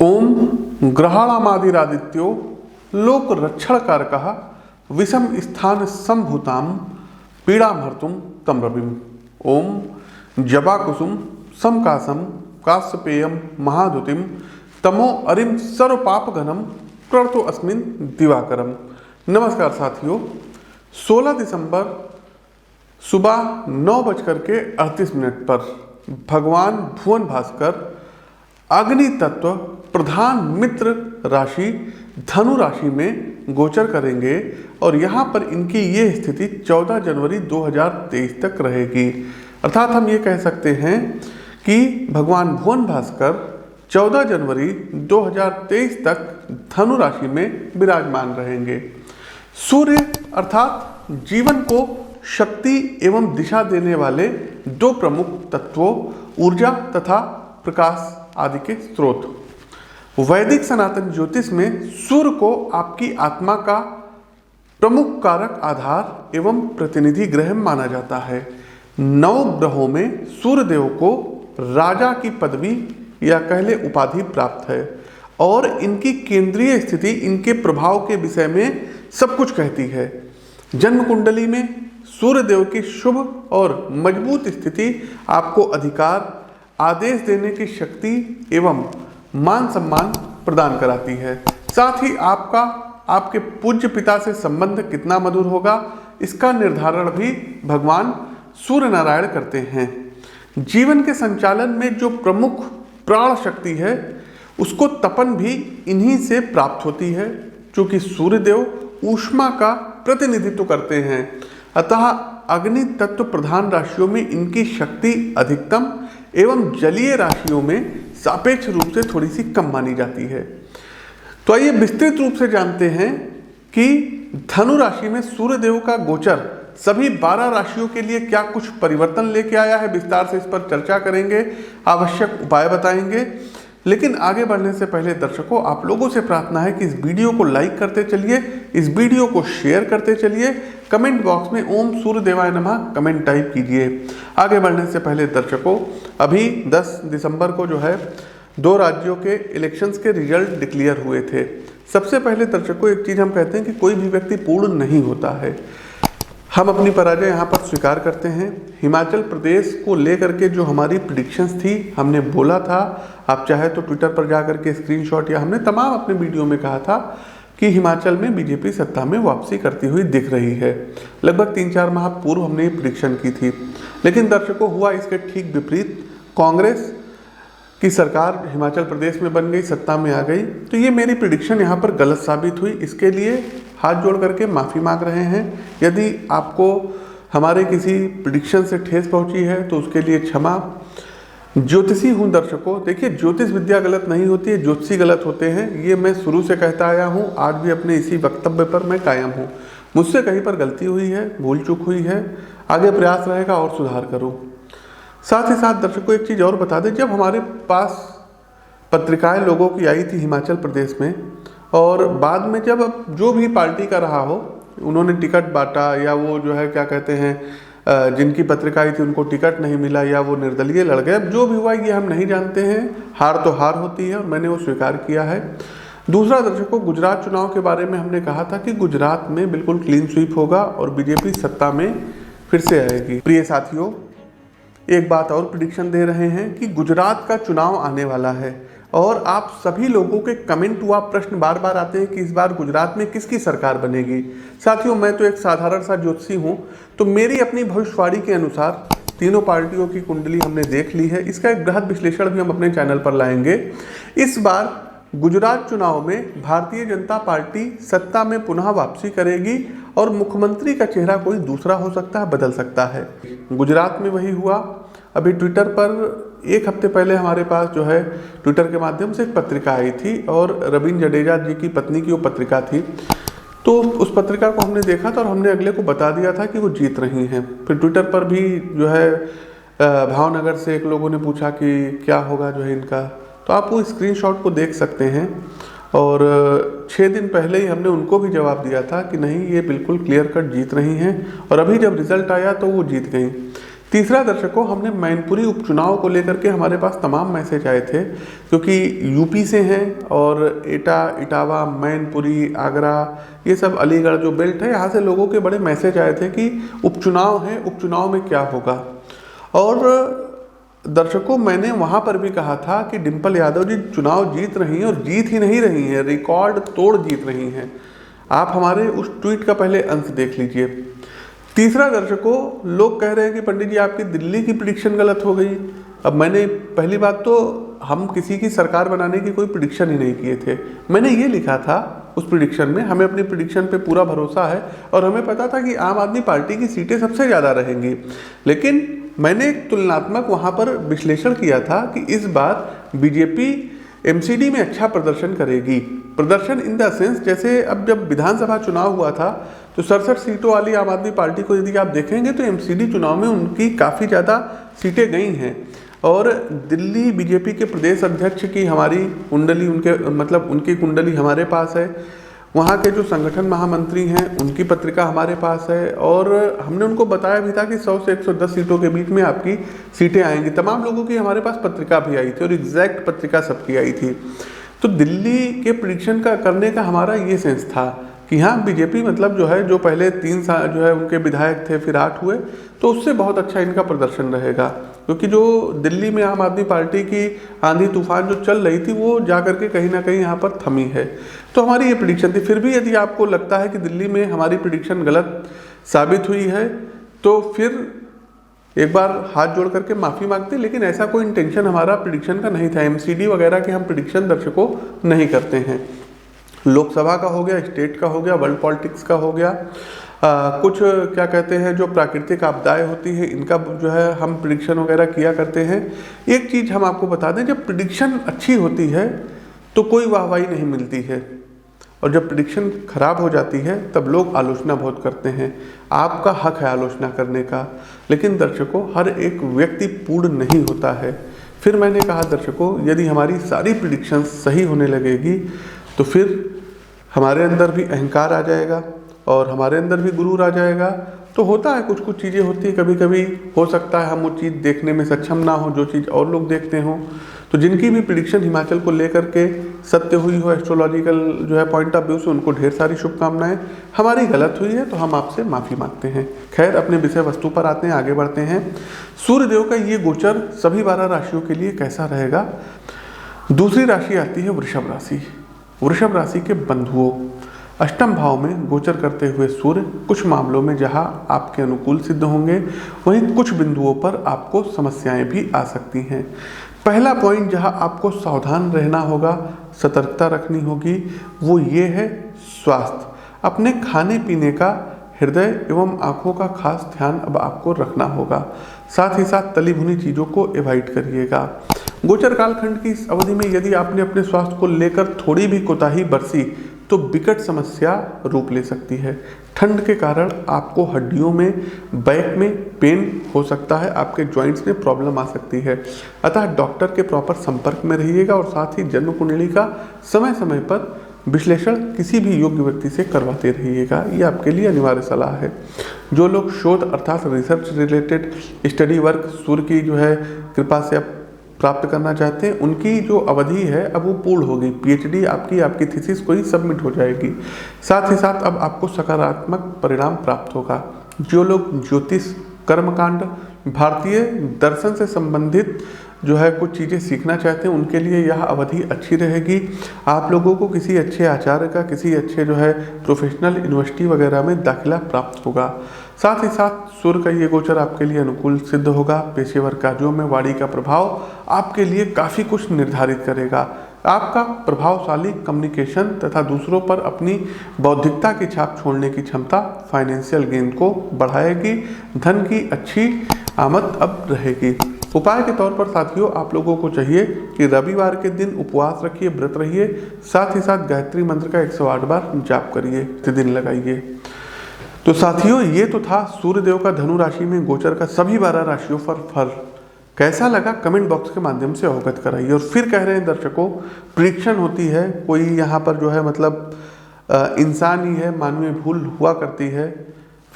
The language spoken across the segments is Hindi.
ओम ग्रहाणामादिरादित्यो लोक रक्षण कारकः विषम स्थान संभूताम पीड़ामहर्तुम तम रविम। ओम जबाकुसुम समकासम काश्यपेयम महादुतिम तमो अरिम सर्वपापघनम प्रणतो अस्मिन दिवाकरम। नमस्कार साथियों, 16 दिसंबर सुबह 9:38 पर भगवान भुवन भास्कर अग्नि तत्व प्रधान मित्र राशि धनु राशि में गोचर करेंगे और यहाँ पर इनकी ये स्थिति 14 जनवरी 2023 तक रहेगी। अर्थात हम ये कह सकते हैं कि भगवान भुवन भास्कर 14 जनवरी 2023 तक धनु राशि में विराजमान रहेंगे। सूर्य अर्थात जीवन को शक्ति एवं दिशा देने वाले दो प्रमुख तत्वों ऊर्जा तथा प्रकाश आदि के स्रोत। वैदिक सनातन ज्योतिष में सूर्य को आपकी आत्मा का प्रमुख कारक आधार एवं प्रतिनिधि ग्रह माना जाता है। 9 ग्रहों में सूर्य देव को राजा की पदवी या कह ले उपाधि प्राप्त है और इनकी केंद्रीय स्थिति इनके प्रभाव के विषय में सब कुछ कहती है। जन्म कुंडली में सूर्य देव की शुभ और मजबूत स्थिति आपको अधिकार आदेश देने की शक्ति एवं मान सम्मान प्रदान कराती है। साथ ही आपका आपके पूज्य पिता से संबंध कितना मधुर होगा इसका निर्धारण भी भगवान सूर्य नारायण करते हैं। जीवन के संचालन में जो प्रमुख प्राण शक्ति है उसको तपन भी इन्हीं से प्राप्त होती है, क्योंकि सूर्यदेव ऊष्मा का प्रतिनिधित्व करते हैं। अतः अग्नि तत्व प्रधान राशियों में इनकी शक्ति अधिकतम एवं जलीय राशियों में सापेक्ष रूप से थोड़ी सी कम मानी जाती है। तो आइए विस्तृत रूप से जानते हैं कि धनु राशि में सूर्य देव का गोचर सभी 12 राशियों के लिए क्या कुछ परिवर्तन लेके आया है। विस्तार से इस पर चर्चा करेंगे, आवश्यक उपाय बताएंगे। लेकिन आगे बढ़ने से पहले दर्शकों, आप लोगों से प्रार्थना है कि इस वीडियो को लाइक करते चलिए, इस वीडियो को शेयर करते चलिए, कमेंट बॉक्स में ओम सूर्य देवाय नमः कमेंट टाइप कीजिए। आगे बढ़ने से पहले दर्शकों, अभी 10 दिसंबर को जो है 2 राज्यों के इलेक्शंस के रिजल्ट डिक्लेयर हुए थे। सबसे पहले दर्शकों, एक चीज़ हम कहते हैं कि कोई भी व्यक्ति पूर्ण नहीं होता है। हम अपनी पराजय यहाँ पर स्वीकार करते हैं। हिमाचल प्रदेश को लेकर के जो हमारी प्रिडिक्शंस थी, हमने बोला था, आप चाहे तो ट्विटर पर जा करके स्क्रीनशॉट या हमने तमाम अपने वीडियो में कहा था कि हिमाचल में बीजेपी सत्ता में वापसी करती हुई दिख रही है। लगभग 3-4 माह पूर्व हमने ये प्रिडिक्शन की थी। लेकिन दर्शकों, हुआ इसके ठीक विपरीत। कांग्रेस की सरकार हिमाचल प्रदेश में बन गई, सत्ता में आ गई। तो ये मेरी प्रिडिक्शन यहाँ पर गलत साबित हुई। इसके लिए हाथ जोड़ करके माफ़ी मांग रहे हैं। यदि आपको हमारे किसी प्रिडिक्शन से ठेस पहुँची है तो उसके लिए क्षमा। ज्योतिषी हूँ दर्शकों, देखिए ज्योतिष विद्या गलत नहीं होती है, ज्योतिषी गलत होते हैं। ये मैं शुरू से कहता आया हूँ, आज भी अपने इसी वक्तव्य पर मैं कायम हूँ। मुझसे कहीं पर गलती हुई है, भूल चूक हुई है, आगे प्रयास रहेगा और सुधार करूँ। साथ ही साथ दर्शकों, एक चीज़ और बता दें, जब हमारे पास पत्रिकाएं लोगों की आई थी हिमाचल प्रदेश में और बाद में जब जो भी पार्टी का रहा हो उन्होंने टिकट बांटा या वो जो है क्या कहते हैं जिनकी पत्रिका आई थी उनको टिकट नहीं मिला या वो निर्दलीय लड़ गए, जो भी हुआ ये हम नहीं जानते हैं। हार तो हार होती है और मैंने वो स्वीकार किया है। दूसरा दर्शकों, गुजरात चुनाव के बारे में हमने कहा था कि गुजरात में बिल्कुल क्लीन स्वीप होगा और बीजेपी सत्ता में फिर से आएगी। प्रिय साथियों, एक बात और प्रिडिक्शन दे रहे हैं कि गुजरात का चुनाव आने वाला है और आप सभी लोगों के कमेंट हुआ प्रश्न बार बार आते हैं कि इस बार गुजरात में किसकी सरकार बनेगी। साथियों, मैं तो एक साधारण सा ज्योतिषी हूँ, तो मेरी अपनी भविष्यवाणी के अनुसार तीनों पार्टियों की कुंडली हमने देख ली है। इसका एक बृहद विश्लेषण भी हम अपने चैनल पर लाएंगे। इस बार गुजरात चुनाव में भारतीय जनता पार्टी सत्ता में पुनः वापसी करेगी और मुख्यमंत्री का चेहरा कोई दूसरा हो सकता है, बदल सकता है। गुजरात में वही हुआ। अभी ट्विटर पर 1 हफ्ते पहले हमारे पास जो है ट्विटर के माध्यम से एक पत्रिका आई थी और रवीन जडेजा जी की पत्नी की वो पत्रिका थी। तो उस पत्रिका को हमने देखा था और हमने अगले को बता दिया था कि वो जीत रही हैं। फिर ट्विटर पर भी जो है भावनगर से एक लोगों ने पूछा कि क्या होगा जो है इनका, तो आप वो स्क्रीनशॉट को देख सकते हैं। और 6 दिन पहले ही हमने उनको भी जवाब दिया था कि नहीं, ये बिल्कुल क्लियर कट जीत रही हैं और अभी जब रिजल्ट आया तो वो जीत गई। तीसरा दर्शकों, हमने मैनपुरी उपचुनाव को लेकर के हमारे पास तमाम मैसेज आए थे, क्योंकि यूपी से हैं और एटा, इटावा, मैनपुरी, आगरा, ये सब अलीगढ़ जो बेल्ट है, यहाँ से लोगों के बड़े मैसेज आए थे कि उपचुनाव है, उपचुनाव में क्या होगा। और दर्शकों, मैंने वहाँ पर भी कहा था कि डिम्पल यादव जी चुनाव जीत रही हैं, और जीत ही नहीं रही हैं, रिकॉर्ड तोड़ जीत रही हैं। आप हमारे उस ट्वीट का पहले अंश देख लीजिए। तीसरा दर्शकों, लोग कह रहे हैं कि पंडित जी आपकी दिल्ली की प्रिडिक्शन गलत हो गई। अब मैंने पहली बात तो हम किसी की सरकार बनाने की कोई प्रिडिक्शन ही नहीं किए थे। मैंने ये लिखा था उस प्रिडिक्शन में, हमें अपनी प्रिडिक्शन पे पूरा भरोसा है और हमें पता था कि आम आदमी पार्टी की सीटें सबसे ज़्यादा रहेंगी। लेकिन मैंने एक तुलनात्मक वहाँ पर विश्लेषण किया था कि इस बार बीजेपी एमसीडी में अच्छा प्रदर्शन करेगी। प्रदर्शन इन द सेंस, जैसे अब जब विधानसभा चुनाव हुआ था तो 67 सीटों वाली आम आदमी पार्टी को यदि आप देखेंगे तो एमसीडी चुनाव में उनकी काफ़ी ज़्यादा सीटें गई हैं। और दिल्ली बीजेपी के प्रदेश अध्यक्ष की हमारी कुंडली, उनकी कुंडली हमारे पास है। वहाँ के जो संगठन महामंत्री हैं उनकी पत्रिका हमारे पास है, और हमने उनको बताया भी था कि 100 से 110 सीटों के बीच में आपकी सीटें आएंगी। तमाम लोगों की हमारे पास पत्रिका भी आई थी और एग्जैक्ट पत्रिका सबकी आई थी। तो दिल्ली के प्रिडिक्शन का करने का हमारा ये सेंस था कि हाँ, बीजेपी जो है, जो पहले 3 साल जो है उनके विधायक थे, फिर 8 हुए, तो उससे बहुत अच्छा इनका प्रदर्शन रहेगा। क्योंकि जो दिल्ली में आम आदमी पार्टी की आंधी तूफान जो चल रही थी वो जा करके कहीं ना कहीं यहाँ पर थमी है। तो हमारी ये प्रिडिक्शन थी। फिर भी यदि आपको लगता है कि दिल्ली में हमारी प्रिडिक्शन गलत साबित हुई है तो फिर एक बार हाथ जोड़ करके माफ़ी मांगते, लेकिन ऐसा कोई इंटेंशन हमारा प्रिडिक्शन का नहीं था। एमसीडी वगैरह के हम प्रिडिक्शन दर्शकों नहीं करते हैं। लोकसभा का हो गया, स्टेट का हो गया, वर्ल्ड पॉलिटिक्स का हो गया, कुछ क्या कहते हैं जो प्राकृतिक आपदाएं होती है इनका जो है हम प्रिडिक्शन वगैरह किया करते हैं। एक चीज़ हम आपको बता दें, जब प्रिडिक्शन अच्छी होती है तो कोई वाहवाही नहीं मिलती है, और जब प्रिडिक्शन खराब हो जाती है तब लोग आलोचना बहुत करते हैं। आपका हक है आलोचना करने का, लेकिन दर्शकों हर एक व्यक्ति पूर्ण नहीं होता है। फिर मैंने कहा दर्शकों, यदि हमारी सारी प्रिडिक्शन सही होने लगेगी तो फिर हमारे अंदर भी अहंकार आ जाएगा और हमारे अंदर भी गुरूर आ जाएगा। तो होता है, कुछ कुछ चीज़ें होती है, कभी कभी हो सकता है हम वो चीज़ देखने में सक्षम ना हो जो चीज़ और लोग देखते हों। तो जिनकी भी प्रिडिक्शन हिमाचल को लेकर के सत्य हुई हो एस्ट्रोलॉजिकल जो है पॉइंट ऑफ व्यू से, उनको ढेर सारी शुभकामनाएं। हमारी गलत हुई है तो हम आपसे माफ़ी मांगते हैं। खैर, अपने विषय वस्तु पर आते हैं, आगे बढ़ते हैं। सूर्यदेव का ये गोचर सभी 12 राशियों के लिए कैसा रहेगा। दूसरी राशि आती है वृषभ राशि। वृषभ राशि के बंधुओं, अष्टम भाव में गोचर करते हुए सूर्य कुछ मामलों में जहां आपके अनुकूल सिद्ध होंगे, वहीं कुछ बिंदुओं पर आपको समस्याएं भी आ सकती हैं। पहला पॉइंट जहां आपको सावधान रहना होगा, सतर्कता रखनी होगी, वो ये है स्वास्थ्य। अपने खाने पीने का, हृदय एवं आँखों का खास ध्यान अब आपको रखना होगा। साथ ही साथ तली भुनी चीज़ों को अवॉइड करिएगा। गोचर कालखंड की इस अवधि में यदि आपने अपने स्वास्थ्य को लेकर थोड़ी भी कोताही बरती तो विकट समस्या रूप ले सकती है। ठंड के कारण आपको हड्डियों में, बैक में पेन हो सकता है, आपके जॉइंट्स में प्रॉब्लम आ सकती है। अतः डॉक्टर के प्रॉपर संपर्क में रहिएगा और साथ ही जन्म कुंडली का समय समय पर विश्लेषण किसी भी योग्य व्यक्ति से करवाते रहिएगा। ये आपके लिए अनिवार्य सलाह है। जो लोग शोध अर्थात रिसर्च रिलेटेड स्टडी वर्क सूर्य की जो है कृपा से प्राप्त करना चाहते हैं, उनकी जो अवधि है अब वो पूर्ण होगी। पीएचडी आपकी थीसिस कोई सबमिट हो जाएगी। साथ ही साथ अब आपको सकारात्मक परिणाम प्राप्त होगा। जो लोग ज्योतिष, कर्मकांड, भारतीय दर्शन से संबंधित जो है कुछ चीज़ें सीखना चाहते हैं, उनके लिए यह अवधि अच्छी रहेगी। आप लोगों को किसी अच्छे आचार्य का, किसी अच्छे जो है प्रोफेशनल यूनिवर्सिटी वगैरह में दाखिला प्राप्त होगा। साथ ही साथ सूर्य का ये गोचर आपके लिए अनुकूल सिद्ध होगा। पेशेवर कार्यों में वाणी का प्रभाव आपके लिए काफ़ी कुछ निर्धारित करेगा। आपका प्रभावशाली कम्युनिकेशन तथा दूसरों पर अपनी बौद्धिकता की छाप छोड़ने की क्षमता फाइनेंशियल गेन को बढ़ाएगी। धन की अच्छी आमद अब रहेगी। उपाय के तौर पर साथियों, आप लोगों को चाहिए कि रविवार के दिन उपवास रखिए, व्रत रहिए। साथ ही साथ गायत्री मंत्र का 108 बार जाप करिए, प्रतिदिन लगाइए। तो साथियों, ये तो था सूर्यदेव का धनु राशि में गोचर का सभी 12 राशियों पर फल। कैसा लगा कमेंट बॉक्स के माध्यम से अवगत कराइए। और फिर कह रहे हैं दर्शकों, प्रेडिक्शन होती है, कोई यहाँ पर जो है इंसान ही है, मानवीय भूल हुआ करती है।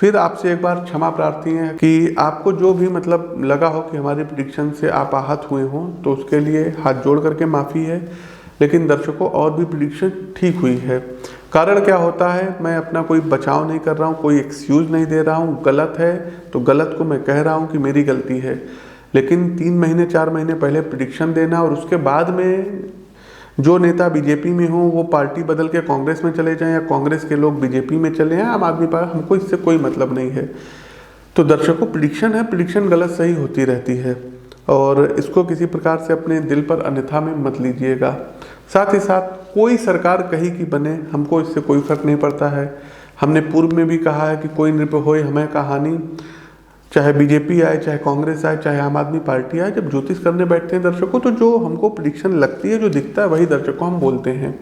फिर आपसे एक बार क्षमा प्रार्थी है कि आपको जो भी मतलब लगा हो कि हमारी प्रिडिक्शन से आप आहत हुए हों, तो उसके लिए हाथ जोड़ करके माफ़ी है। लेकिन दर्शकों, और भी प्रिडिक्शन ठीक हुई है। कारण क्या होता है, मैं अपना कोई बचाव नहीं कर रहा हूँ, कोई एक्सक्यूज़ नहीं दे रहा हूँ। गलत है तो गलत को मैं कह रहा हूँ कि मेरी गलती है। लेकिन 3 महीने 4 महीने पहले प्रिडिक्शन देना और उसके बाद में जो नेता बीजेपी में हो वो पार्टी बदल के कांग्रेस में चले जाएं, या कांग्रेस के लोग बीजेपी में चले जाएं, आम आदमी पार्टी, हमको इससे कोई मतलब नहीं है। तो दर्शकों, प्रिडिक्शन है, प्रिडिक्शन गलत सही होती रहती है, और इसको किसी प्रकार से अपने दिल पर अन्यथा में मत लीजिएगा। साथ ही साथ कोई सरकार कहीं की बने, हमको इससे कोई फर्क नहीं पड़ता है। हमने पूर्व में भी कहा है कि कोई नृप होए हमें कहानी, चाहे बीजेपी आए, चाहे कांग्रेस आए, चाहे आम आदमी पार्टी आए, जब ज्योतिष करने बैठते हैं दर्शकों, तो जो हमको प्रिडिक्शन लगती है, जो दिखता है, वही दर्शकों हम बोलते हैं,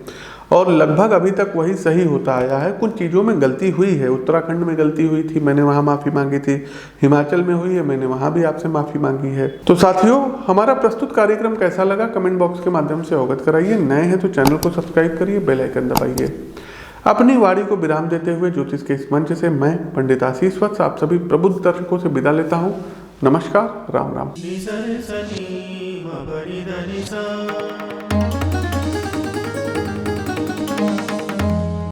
और लगभग अभी तक वही सही होता आया है। कुछ चीज़ों में गलती हुई है, उत्तराखंड में गलती हुई थी, मैंने वहाँ माफ़ी मांगी थी, हिमाचल में हुई है, मैंने वहाँ भी आपसे माफ़ी मांगी है। तो साथियों, हमारा प्रस्तुत कार्यक्रम कैसा लगा कमेंट बॉक्स के माध्यम से अवगत कराइए। नए हैं तो चैनल को सब्सक्राइब करिए, बेल आइकन दबाइए। अपनी वाणी को विराम देते हुए ज्योतिष के इस मंच से मैं पंडित आशीष वत्स आप सभी प्रबुद्ध दर्शकों से विदा लेता हूँ। नमस्कार, राम राम।